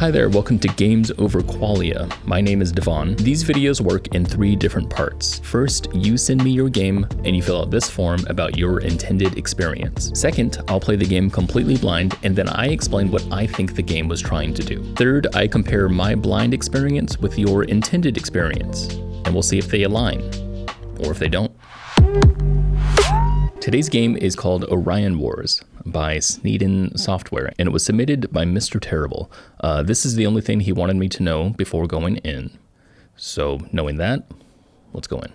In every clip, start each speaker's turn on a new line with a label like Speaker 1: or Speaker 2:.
Speaker 1: Hi there, welcome to Games Over Qualia. My name is Devon. These videos work in 3 different parts. First, you send me your game and you fill out this form about your intended experience. Second, I'll play the game completely blind and then I explain what I think the game was trying to do. Third, I compare my blind experience with your intended experience and we'll see if they align or if they don't. Today's game is called Orion Wars by Sneeden Software, and it was submitted by Mr. Terrible. This is the only thing he wanted me to know before going in. So knowing that, let's go in.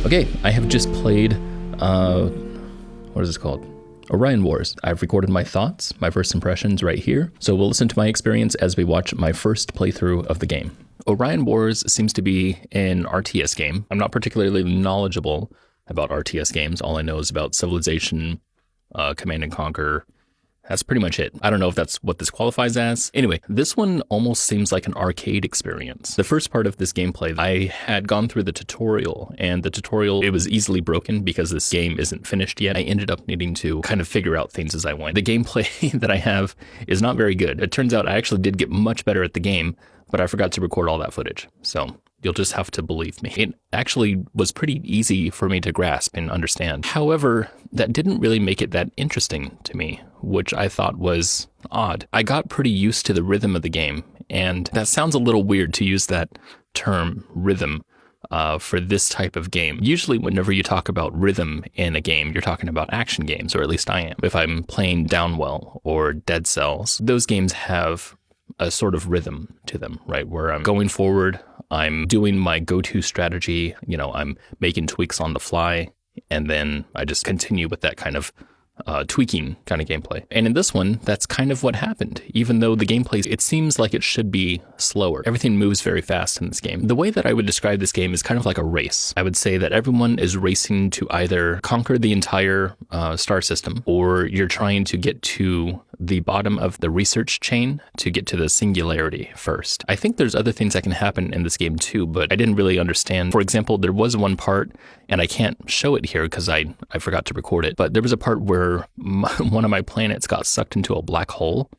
Speaker 1: Okay, I have just played, what is this called? Orion Wars. I've recorded my thoughts, my first impressions right here. So we'll listen to my experience as we watch my first playthrough of the game. Orion Wars seems to be an RTS game. I'm not particularly knowledgeable about RTS games. All I know is about Civilization, Command and Conquer. That's pretty much it. I don't know if that's what this qualifies as. Anyway, this one almost seems like an arcade experience. The first part of this gameplay, I had gone through the tutorial, and the tutorial, it was easily broken because this game isn't finished yet. I ended up needing to kind of figure out things as I went. The gameplay that I have is not very good. It turns out I actually did get much better at the game, but I forgot to record all that footage. So you'll just have to believe me. It actually was pretty easy for me to grasp and understand. However, that didn't really make it that interesting to me, which I thought was odd. I got pretty used to the rhythm of the game, and that sounds a little weird to use that term, rhythm, for this type of game. Usually whenever you talk about rhythm in a game, you're talking about action games, or at least I am. If I'm playing Downwell or Dead Cells, those games have a sort of rhythm to them, right? Where I'm going forward, I'm doing my go-to strategy, I'm making tweaks on the fly, and then I just continue with that kind of tweaking kind of gameplay. And in this one, that's kind of what happened. Even though the gameplay, it seems like it should be slower. Everything moves very fast in this game. The way that I would describe this game is kind of like a race. I would say that everyone is racing to either conquer the entire star system, or you're trying to get to the bottom of the research chain to get to the singularity first. I think there's other things that can happen in this game too, but I didn't really understand. For example, there was one part, and I can't show it here because I forgot to record it, but there was a part where one of my planets got sucked into a black hole,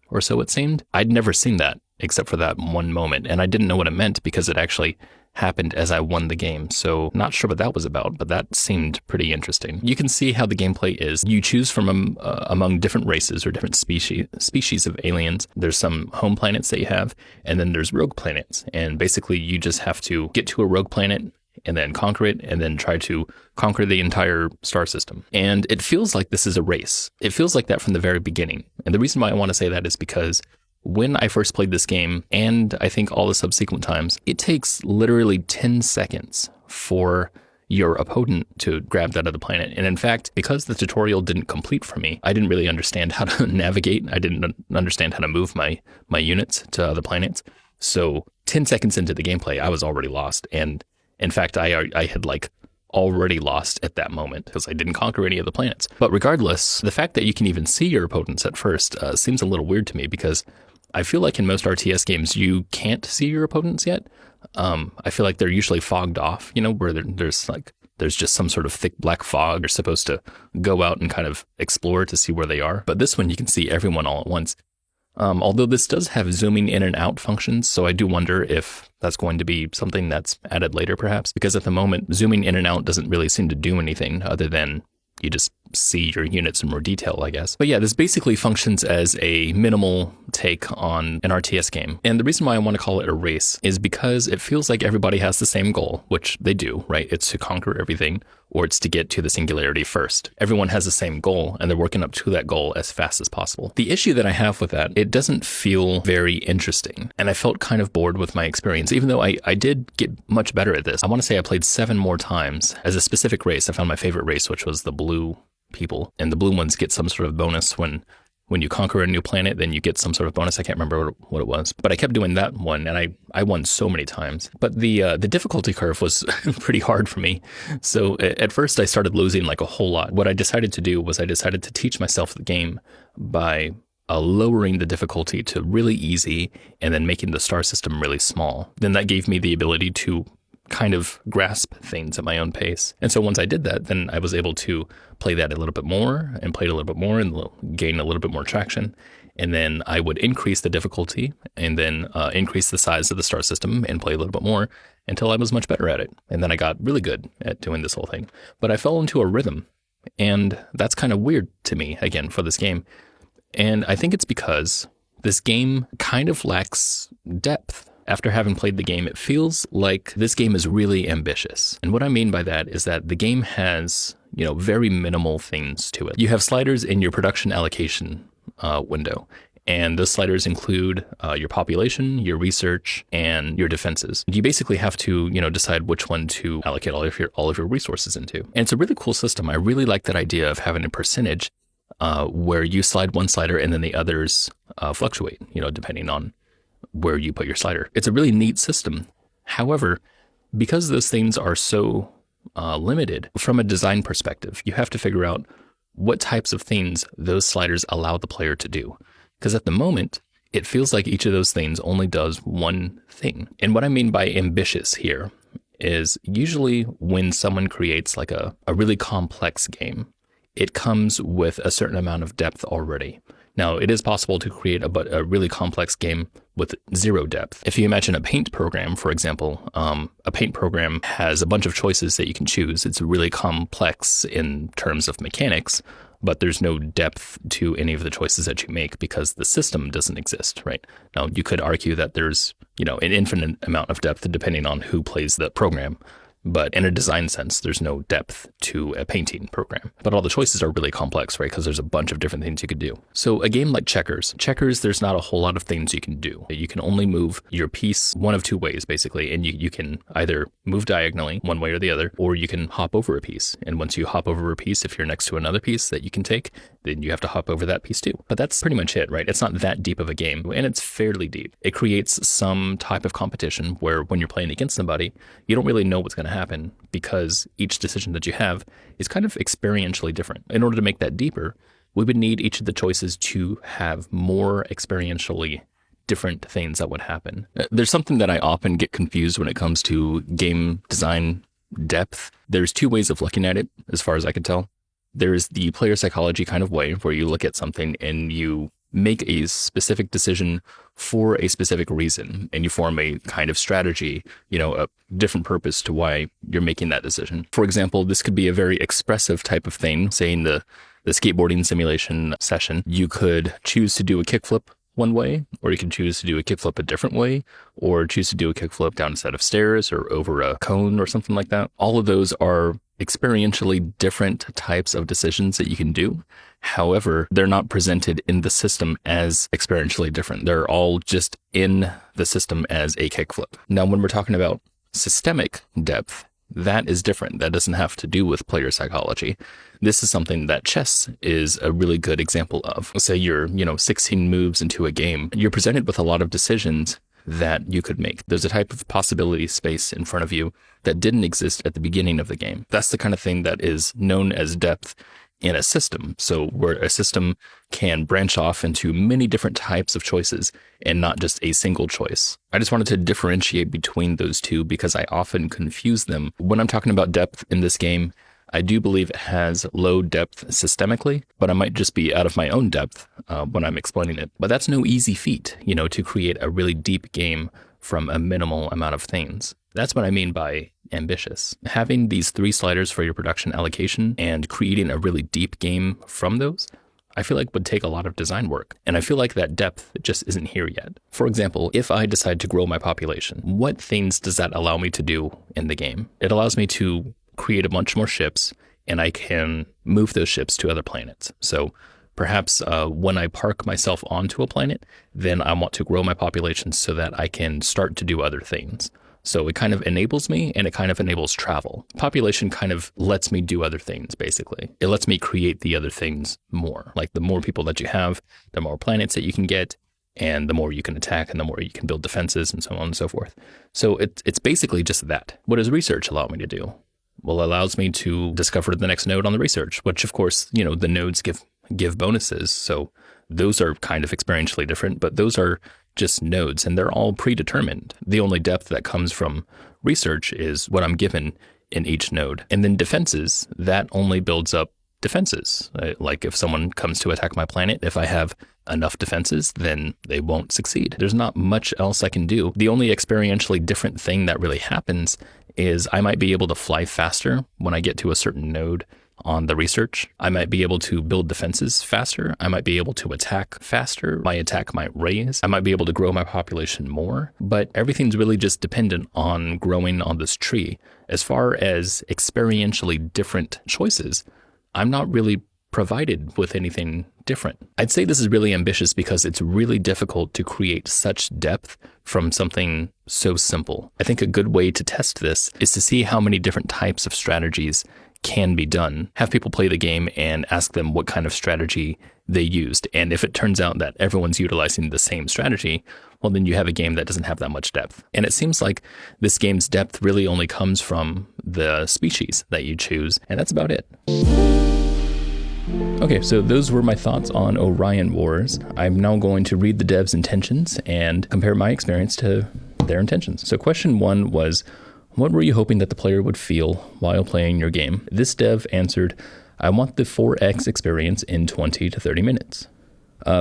Speaker 1: or so it seemed. I'd never seen that except for that one moment, and I didn't know what it meant because it actually happened as I won the game. So not sure what that was about, but that seemed pretty interesting. You can see how the gameplay is. You choose from among different races or different species of aliens. There's some home planets that you have, and then there's rogue planets. And basically you just have to get to a rogue planet and then conquer it, and then try to conquer the entire star system. And it feels like this is a race. It feels like that from the very beginning. And the reason why I want to say that is because when I first played this game, and I think all the subsequent times, it takes literally 10 seconds for your opponent to grab that other planet. And in fact, because the tutorial didn't complete for me, I didn't really understand how to navigate. I didn't understand how to move my units to other planets. So 10 seconds into the gameplay, I was already lost. And in fact, I had already lost at that moment because I didn't conquer any of the planets. But regardless, the fact that you can even see your opponents at first seems a little weird to me because I feel like in most RTS games, you can't see your opponents yet. I feel like they're usually fogged off, where there's just some sort of thick black fog. You're supposed to go out and kind of explore to see where they are. But this one, you can see everyone all at once. Although this does have zooming in and out functions, so I do wonder if that's going to be something that's added later perhaps, because at the moment, zooming in and out doesn't really seem to do anything other than you just see your units in more detail, I guess. But yeah, this basically functions as a minimal take on an RTS game. And the reason why I want to call it a race is because it feels like everybody has the same goal, which they do, right? It's to conquer everything, or it's to get to the singularity first. Everyone has the same goal, and they're working up to that goal as fast as possible. The issue that I have with that, it doesn't feel very interesting. And I felt kind of bored with my experience, even though I did get much better at this. I want to say I played 7 more times as a specific race. I found my favorite race, which was the blue people, and the blue ones get some sort of bonus when you conquer a new planet, then you get some sort of bonus. I can't remember what it was, but I kept doing that one, and I won so many times. But the difficulty curve was pretty hard for me. So at first I started losing like a whole lot. What I decided to do was I decided to teach myself the game by lowering the difficulty to really easy and then making the star system really small. Then that gave me the ability to kind of grasp things at my own pace. And so once I did that, then I was able to play that a little bit more and play it a little bit more and gain a little bit more traction. And then I would increase the difficulty and then increase the size of the star system and play a little bit more until I was much better at it. And then I got really good at doing this whole thing. But I fell into a rhythm. And that's kind of weird to me, again, for this game. And I think it's because this game kind of lacks depth. After having played the game, it feels like this game is really ambitious. And what I mean by that is that the game has, very minimal things to it. You have sliders in your production allocation window. And those sliders include your population, your research, and your defenses. You basically have to, decide which one to allocate all of your resources into. And it's a really cool system. I really like that idea of having a percentage where you slide one slider and then the others fluctuate, depending on where you put your slider. It's a really neat system. However, because those things are so limited from a design perspective, you have to figure out what types of things those sliders allow the player to do. Because at the moment, it feels like each of those things only does one thing. And what I mean by ambitious here is usually when someone creates like a really complex game, it comes with a certain amount of depth already. Now, it is possible to create a really complex game with zero depth. If you imagine a paint program, for example, a paint program has a bunch of choices that you can choose. It's really complex in terms of mechanics, but there's no depth to any of the choices that you make because the system doesn't exist, right? Now, you could argue that there's, an infinite amount of depth depending on who plays the program. But in a design sense, there's no depth to a painting program. But all the choices are really complex, right? Because there's a bunch of different things you could do. So a game like checkers, there's not a whole lot of things you can do. You can only move your piece one of two ways, basically. And you can either move diagonally one way or the other, or you can hop over a piece. And once you hop over a piece, if you're next to another piece that you can take, then you have to hop over that piece too. But that's pretty much it, right? It's not that deep of a game, and it's fairly deep. It creates some type of competition where when you're playing against somebody, you don't really know what's going to happen because each decision that you have is kind of experientially different. In order to make that deeper, we would need each of the choices to have more experientially different things that would happen. There's something that I often get confused when it comes to game design depth. There's two ways of looking at it, as far as I can tell. There's the player psychology kind of way where you look at something and you make a specific decision for a specific reason and you form a kind of strategy, a different purpose to why you're making that decision. For example, this could be a very expressive type of thing, say in the skateboarding simulation session. You could choose to do a kickflip one way, or you can choose to do a kickflip a different way, or choose to do a kickflip down a set of stairs or over a cone or something like that. All of those are experientially different types of decisions that you can do. However, they're not presented in the system as experientially different. They're all just in the system as a kickflip. Now, when we're talking about systemic depth, that is different. That doesn't have to do with player psychology. This is something that chess is a really good example of. Say you're, 16 moves into a game. You're presented with a lot of decisions that you could make. There's a type of possibility space in front of you that didn't exist at the beginning of the game. That's the kind of thing that is known as depth in a system. So where a system can branch off into many different types of choices and not just a single choice. I just wanted to differentiate between those two because I often confuse them. When I'm talking about depth in this game, I do believe it has low depth systemically, but I might just be out of my own depth when I'm explaining it. But that's no easy feat, to create a really deep game from a minimal amount of things. That's what I mean by ambitious. Having these 3 sliders for your production allocation and creating a really deep game from those, I feel like would take a lot of design work. And I feel like that depth just isn't here yet. For example, if I decide to grow my population, what things does that allow me to do in the game? It allows me to create a bunch more ships, and I can move those ships to other planets. So perhaps when I park myself onto a planet, then I want to grow my population so that I can start to do other things. So it kind of enables me, and it kind of enables travel. Population kind of lets me do other things, basically. It lets me create the other things more. Like the more people that you have, the more planets that you can get, and the more you can attack, and the more you can build defenses, and so on and so forth. So it's basically just that. What does research allow me to do? Well, it allows me to discover the next node on the research, which of course, the nodes give bonuses. So those are kind of experientially different, but those are just nodes and they're all predetermined. The only depth that comes from research is what I'm given in each node. And then defenses, that only builds up defenses. Like if someone comes to attack my planet, if I have enough defenses, then they won't succeed. There's not much else I can do. The only experientially different thing that really happens is I might be able to fly faster when I get to a certain node on the research. I might be able to build defenses faster. I might be able to attack faster. My attack might raise. I might be able to grow my population more, but everything's really just dependent on growing on this tree. As far as experientially different choices, I'm not really provided with anything different. I'd say this is really ambitious because it's really difficult to create such depth from something so simple. I think a good way to test this is to see how many different types of strategies can be done. Have people play the game and ask them what kind of strategy they used. And if it turns out that everyone's utilizing the same strategy, well, then you have a game that doesn't have that much depth. And it seems like this game's depth really only comes from the species that you choose. And that's about it. Okay, so those were my thoughts on Orion Wars. I'm now going to read the devs' intentions and compare my experience to their intentions. So question 1 was, what were you hoping that the player would feel while playing your game? This dev answered, I want the 4X experience in 20 to 30 minutes.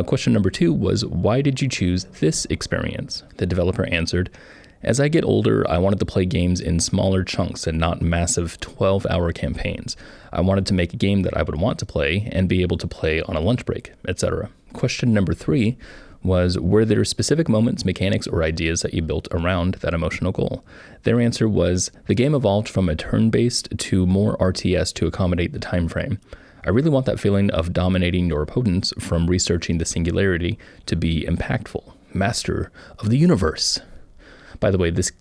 Speaker 1: Question number 2 was, why did you choose this experience? The developer answered, as I get older, I wanted to play games in smaller chunks and not massive 12-hour campaigns. I wanted to make a game that I would want to play and be able to play on a lunch break, etc. Question number 3 was, were there specific moments, mechanics, or ideas that you built around that emotional goal? Their answer was, the game evolved from a turn-based to more RTS to accommodate the time frame. I really want that feeling of dominating your opponents from researching the singularity to be impactful. Master of the universe. By the way, this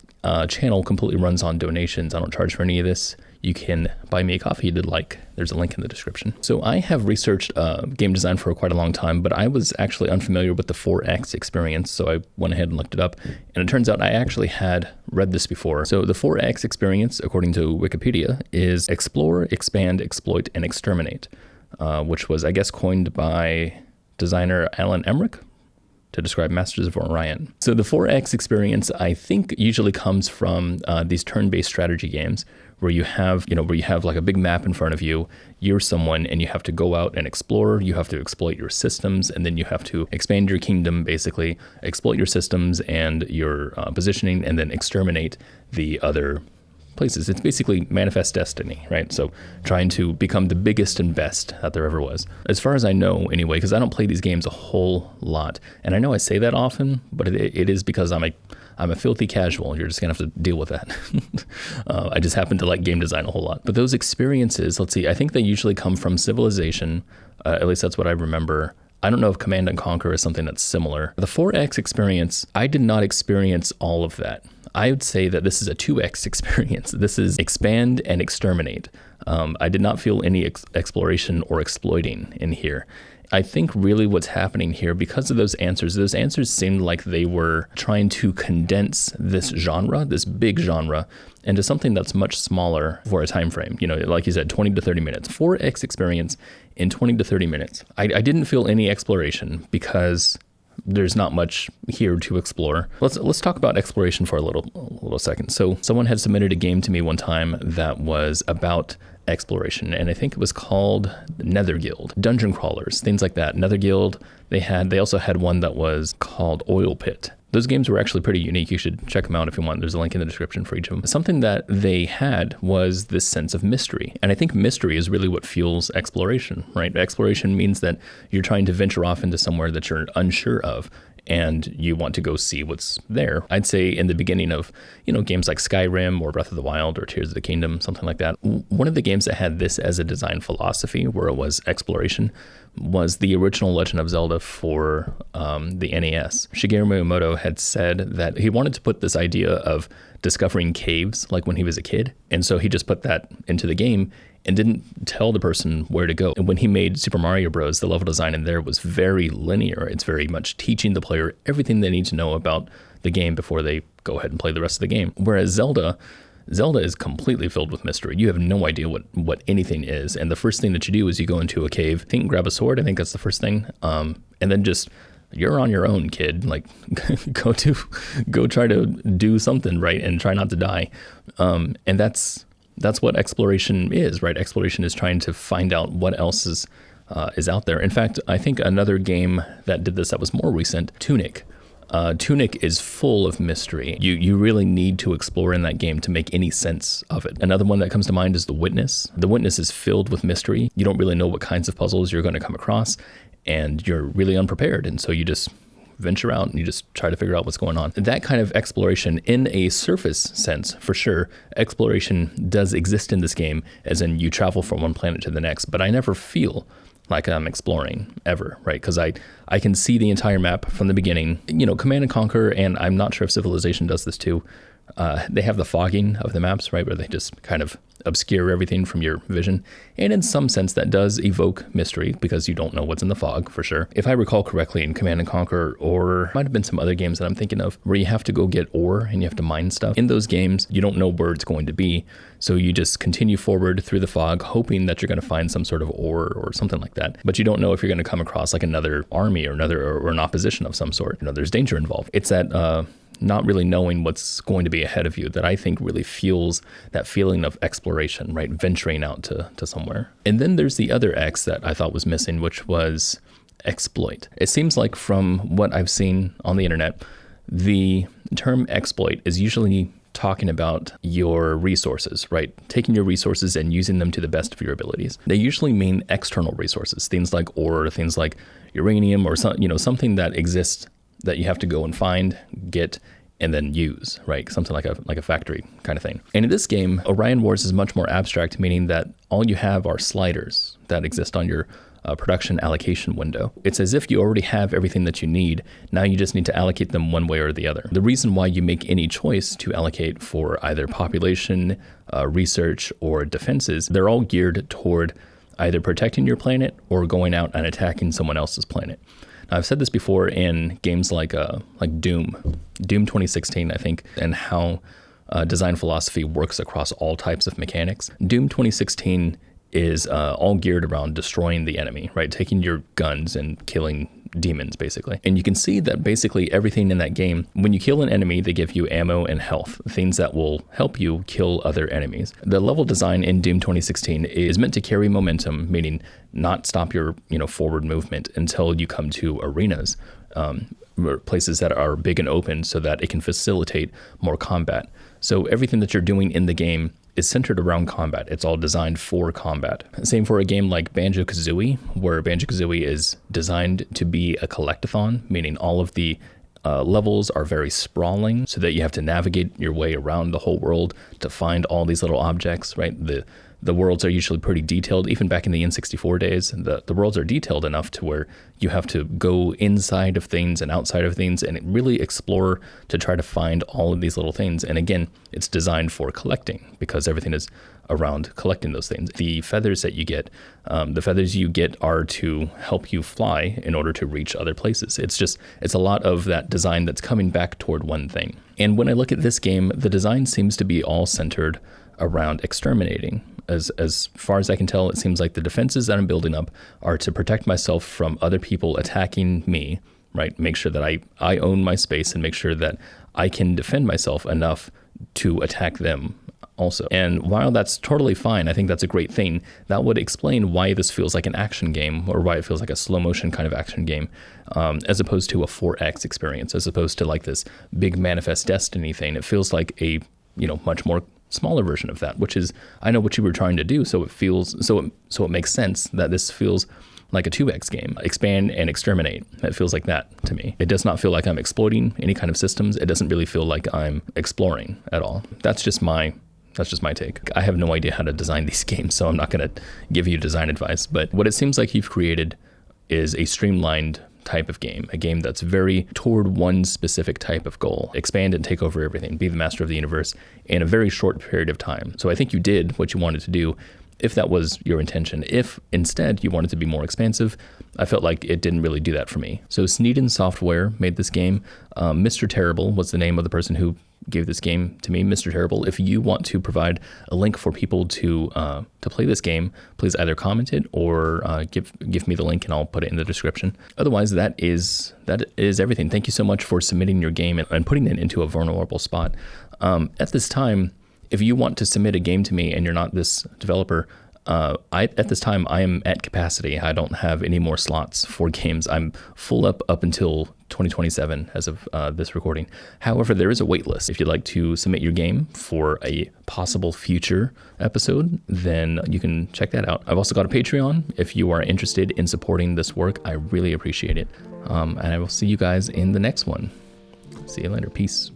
Speaker 1: channel completely runs on donations. I don't charge for any of this. You can buy me a coffee if you'd like. There's a link in the description. So I have researched game design for quite a long time, but I was actually unfamiliar with the 4X experience, so I went ahead and looked it up. And it turns out I actually had read this before. So the 4X experience, according to Wikipedia, is explore, expand, exploit, and exterminate, which was, I guess, coined by designer Alan Emmerich to describe Masters of Orion. So the 4X experience, I think, usually comes from these turn-based strategy games where you have, like a big map in front of you, you're someone, and you have to go out and explore, you have to exploit your systems, and then you have to expand your kingdom, basically, exploit your systems and your positioning, and then exterminate the other places. It's basically manifest destiny, right? So trying to become the biggest and best that there ever was. As far as I know, anyway, because I don't play these games a whole lot. And I know I say that often, but it is because I'm a filthy casual. You're just gonna have to deal with that. I just happen to like game design a whole lot. But those experiences, let's see, I think they usually come from Civilization. At least that's what I remember. I don't know if Command and Conquer is something that's similar. The 4X experience, I did not experience all of that. I would say that this is a 2X experience. This is expand and exterminate. I did not feel any exploration or exploiting in here. I think really what's happening here, because of those answers seemed like they were trying to condense this genre, this big genre, into something that's much smaller for a time frame. Like you said, 20 to 30 minutes. 4X experience in 20 to 30 minutes. I didn't feel any exploration because there's not much here to explore. Let's talk about exploration for a little second. So someone had submitted a game to me one time that was about exploration, and I think it was called Netherguild, dungeon crawlers, things like that. Netherguild. They also had one that was called Oil Pit. Those games were actually pretty unique. You should check them out if you want. There's a link in the description for each of them. Something that they had was this sense of mystery. And I think mystery is really what fuels exploration, right? Exploration means that you're trying to venture off into somewhere that you're unsure of, and you want to go see what's there. I'd say in the beginning of, games like Skyrim or Breath of the Wild or Tears of the Kingdom, something like that, one of the games that had this as a design philosophy, where it was exploration, was the original Legend of Zelda for the NES. Shigeru Miyamoto had said that he wanted to put this idea of discovering caves like when he was a kid, and so he just put that into the game and didn't tell the person where to go. And when he made Super Mario Bros., the level design in there was very linear. It's very much teaching the player everything they need to know about the game before they go ahead and play the rest of the game. Whereas Zelda is completely filled with mystery. You have no idea what anything is. And the first thing that you do is you go into a cave, grab a sword. I think that's the first thing. And then just, you're on your own, kid. Like, go try to do something, right? And try not to die. And that's that's what exploration is, right? Exploration is trying to find out what else is out there. In fact, I think another game that did this that was more recent, Tunic. Tunic is full of mystery. You really need to explore in that game to make any sense of it. Another one that comes to mind is The Witness. The Witness is filled with mystery. You don't really know what kinds of puzzles you're going to come across, and you're really unprepared. And so you just venture out and you just try to figure out what's going on. That kind of exploration in a surface sense, for sure, exploration does exist in this game, as in you travel from one planet to the next, but I never feel like I'm exploring ever, right? Because I can see the entire map from the beginning. Command and Conquer, and I'm not sure if Civilization does this too. They have the fogging of the maps, right, where they just kind of obscure everything from your vision. And in some sense, that does evoke mystery because you don't know what's in the fog, for sure. If I recall correctly, in Command and Conquer, or might have been some other games that I'm thinking of, where you have to go get ore and you have to mine stuff. In those games, you don't know where it's going to be. So you just continue forward through the fog, hoping that you're going to find some sort of ore or something like that. But you don't know if you're going to come across like another army or an opposition of some sort. There's danger involved. It's that not really knowing what's going to be ahead of you that I think really fuels that feeling of exploration, right? Venturing out to somewhere. And then there's the other X that I thought was missing, which was exploit. It seems like from what I've seen on the internet, the term exploit is usually talking about your resources, right? Taking your resources and using them to the best of your abilities. They usually mean external resources, things like ore, things like uranium, or something that exists that you have to go and find, get, and then use, right? Something like a factory kind of thing. And in this game, Orion Wars is much more abstract, meaning that all you have are sliders that exist on your production allocation window. It's as if you already have everything that you need. Now you just need to allocate them one way or the other. The reason why you make any choice to allocate for either population, research, or defenses, they're all geared toward either protecting your planet or going out and attacking someone else's planet. Now, I've said this before in games like Doom 2016, I think, and how design philosophy works across all types of mechanics. Doom 2016 is all geared around destroying the enemy, right? Taking your guns and killing demons, basically. And you can see that basically everything in that game, when you kill an enemy, they give you ammo and health, things that will help you kill other enemies. The level design in Doom 2016 is meant to carry momentum, meaning not stop your forward movement until you come to arenas, places that are big and open so that it can facilitate more combat. So everything that you're doing in the game is centered around combat. It's all designed for combat. Same for a game like Banjo-Kazooie, where Banjo-Kazooie is designed to be a collectathon, meaning all of the levels are very sprawling so that you have to navigate your way around the whole world to find all these little objects, right? The worlds are usually pretty detailed. Even back in the N64 days, the worlds are detailed enough to where you have to go inside of things and outside of things and really explore to try to find all of these little things. And again, it's designed for collecting because everything is around collecting those things. The feathers that you get, are to help you fly in order to reach other places. It's a lot of that design that's coming back toward one thing. And when I look at this game, the design seems to be all centered around exterminating. As far as I can tell, it seems like the defenses that I'm building up are to protect myself from other people attacking me, right? Make sure that I own my space and make sure that I can defend myself enough to attack them also. And while that's totally fine, I think that's a great thing. That would explain why this feels like an action game, or why it feels like a slow motion kind of action game, as opposed to a 4X experience, as opposed to like this big Manifest Destiny thing. It feels like a much more smaller version of that, which is, I know what you were trying to do, so it makes sense that this feels like a 2X game. Expand and exterminate. It feels like that to me. It does not feel like I'm exploiting any kind of systems. It doesn't really feel like I'm exploring at all. That's just my take. I have no idea how to design these games, so I'm not going to give you design advice. But what it seems like you've created is a streamlined type of game, a game that's very toward one specific type of goal. Expand and take over everything, be the master of the universe in a very short period of time. So I think you did what you wanted to do, if that was your intention. If instead you wanted to be more expansive, I felt like it didn't really do that for me. So Sneeden Software made this game. Mr. Terrible was the name of the person who gave this game to me, Mr. Terrible. If you want to provide a link for people to play this game, please either comment it or give me the link and I'll put it in the description. Otherwise, that is everything. Thank you so much for submitting your game and putting it into a vulnerable spot. At this time, if you want to submit a game to me and you're not this developer, at this time, I am at capacity. I don't have any more slots for games. I'm full up until 2027 as of this recording. However, there is a wait list. If you'd like to submit your game for a possible future episode, then you can check that out. I've also got a Patreon. If you are interested in supporting this work, I really appreciate it. And I will see you guys in the next one. See you later. Peace.